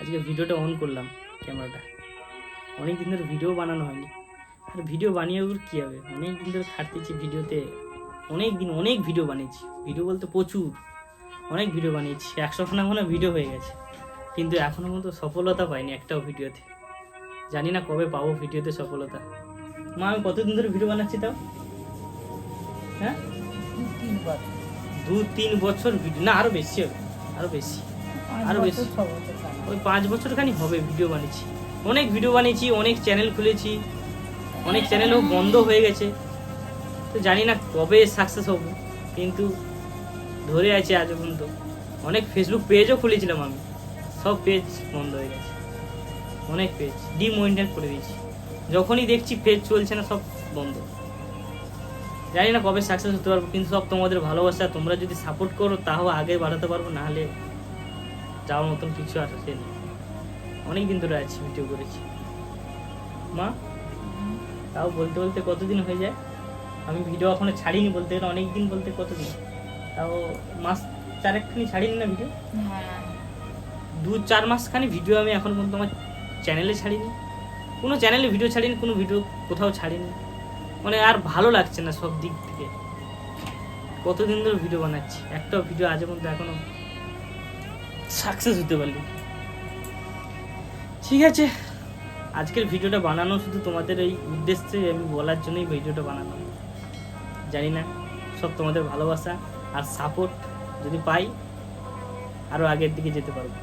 আজকে ভিডিওটা অন করলাম ক্যামেরাটা, অনেক দিন ধরে ভিডিও বানানো হয়নি। আর ভিডিও বানিয়ে ওর কী হবে, অনেক দিন ধরে খাটতেছি ভিডিওতে, অনেক ভিডিও বানিয়েছি, ভিডিও বলতে প্রচুর অনেক ভিডিও বানিয়েছি, 100খানা মনে ভিডিও হয়ে গেছে, কিন্তু এখনও পর্যন্ত সফলতা পাইনি একটাও ভিডিওতে। জানি না কবে পাবো ভিডিওতে সফলতা। মা আমি কতদিন ধরে ভিডিও বানাচ্ছি তাও? হ্যাঁ 2-3 বছর ভিডিও, না আরও বেশি হবে, আরও বেশি, আরও বেশি, ওই 5 বছরখানি হবে ভিডিও বানিয়েছি। অনেক ভিডিও বানিয়েছি, অনেক চ্যানেল খুলেছি, অনেক চ্যানেলও বন্ধ হয়ে গেছে, তো জানি না কবে সাকসেস হব, কিন্তু ধরে আছে আজ পর্যন্ত। অনেক ফেসবুক পেজও খুলেছিলাম আমি, সব পেজ বন্ধ হয়ে গেছে, অনেক পেজ ডিমনিটাইজ করে দিয়েছি, যখনই দেখছি পেজ চলছে না সব বন্ধ। জানি না কবে সাকসেস হতে পারবো, কিন্তু সব তোমাদের ভালোবাসা, তোমরা যদি সাপোর্ট করো তাও আগে বাড়াতে পারবো, নাহলে যাওয়ার মতন কিছু আর আসে নেই। অনেক দিন ধরে আছি, ভিডিও করেছি মা, তাও বলতে বলতে কতদিন হয়ে যায়, আমি ভিডিও এখনো ছাড়িনি, বলতে গেলে অনেক দিন, বলতে কতদিন, তাও মাস 4-1খানি ছাড়িনি না ভিডিও, 2-4 মাসখানি ভিডিও আমি এখন পর্যন্ত আমার চ্যানেলে ছাড়িনি, কোনো চ্যানেলে ভিডিও ছাড়িনি, কোনো ভিডিও কোথাও ছাড়িনি, মানে আর ভালো লাগছে না সব দিক থেকে। কতদিন ধরে ভিডিও বানাচ্ছি, একটাও ভিডিও আজের মধ্যে এখনো সাকসেস হতে পারলি। ঠিক আছে, আজকের ভিডিওটা বানানো শুধু তোমাদের এই উদ্দেশ্যে আমি বলার জন্যই ভিডিওটা বানানো। জানি না সব তোমাদের ভালোবাসা আর সাপোর্ট যদি পাই আরও আগের দিকে যেতে পারবো।